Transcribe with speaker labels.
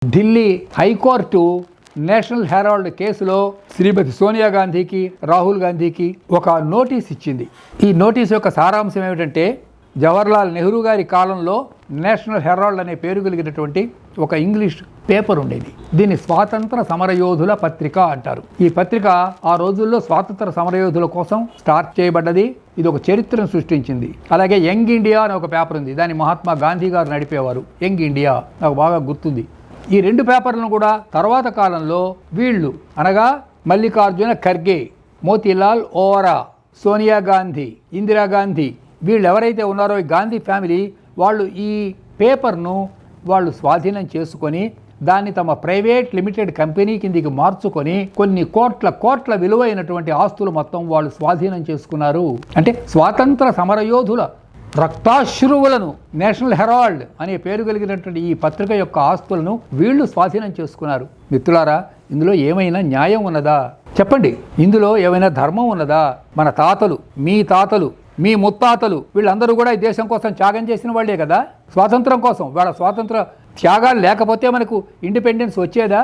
Speaker 1: Delhi high court national Herald కేసులో శ్రీమతి సోనియా గాంధీకి రాహుల్ గాంధీకి ఒక నోటీస్ ఇచ్చింది. ఈ నోటీస్ యొక్క సారాంశం ఏమిటంటే, జవహర్లాల్ నెహ్రూ గారి కాలంలో నేషనల్ హెరాల్డ్ అనే పేరు కలిగినటువంటి ఒక ఇంగ్లీష్ పేపర్ ఉండేది. దీన్ని స్వాతంత్ర సమరయోధుల పత్రిక అంటారు. ఈ పత్రిక ఆ రోజుల్లో స్వాతంత్ర సమరయోధుల కోసం స్టార్ట్ చేయబడ్డది. ఇది ఒక చరిత్రను సృష్టించింది. అలాగే యంగ్ ఇండియా అనే ఒక పేపర్ ఉంది, దాన్ని మహాత్మా గాంధీ గారు నడిపేవారు. యంగ్ ఇండియా నాకు బాగా గుర్తుంది. ఈ రెండు పేపర్లను కూడా తర్వాత కాలంలో వీళ్ళు అనగా మల్లికార్జున ఖర్గే, మోతీలాల్ ఓవరా, సోనియా గాంధీ, ఇందిరాగాంధీ, వీళ్ళు ఎవరైతే ఉన్నారో ఈ గాంధీ ఫ్యామిలీ వాళ్ళు ఈ పేపర్ను వాళ్ళు స్వాధీనం చేసుకొని దాన్ని తమ ప్రైవేట్ లిమిటెడ్ కంపెనీ కిందికి మార్చుకొని కొన్ని కోట్ల విలువైనటువంటి ఆస్తులు మొత్తం వాళ్ళు స్వాధీనం చేసుకున్నారు. అంటే స్వాతంత్ర సమరయోధుల రక్తాశ్రువులను నేషనల్ హెరాల్డ్ అనే పేరు కలిగినటువంటి ఈ పత్రిక యొక్క ఆస్తులను వీళ్ళు స్వాధీనం చేసుకున్నారు. మిత్రులారా, ఇందులో ఏమైనా న్యాయం ఉన్నదా చెప్పండి? ఇందులో ఏమైనా ధర్మం ఉన్నదా? మన తాతలు, మీ తాతలు, మీ ముత్తాతలు వీళ్ళందరూ కూడా ఈ దేశం కోసం త్యాగం చేసిన వాళ్లే కదా. స్వాతంత్రం కోసం వాళ్ళ స్వాతంత్ర త్యాగాలు లేకపోతే మనకు ఇండిపెండెన్స్ వచ్చేదా?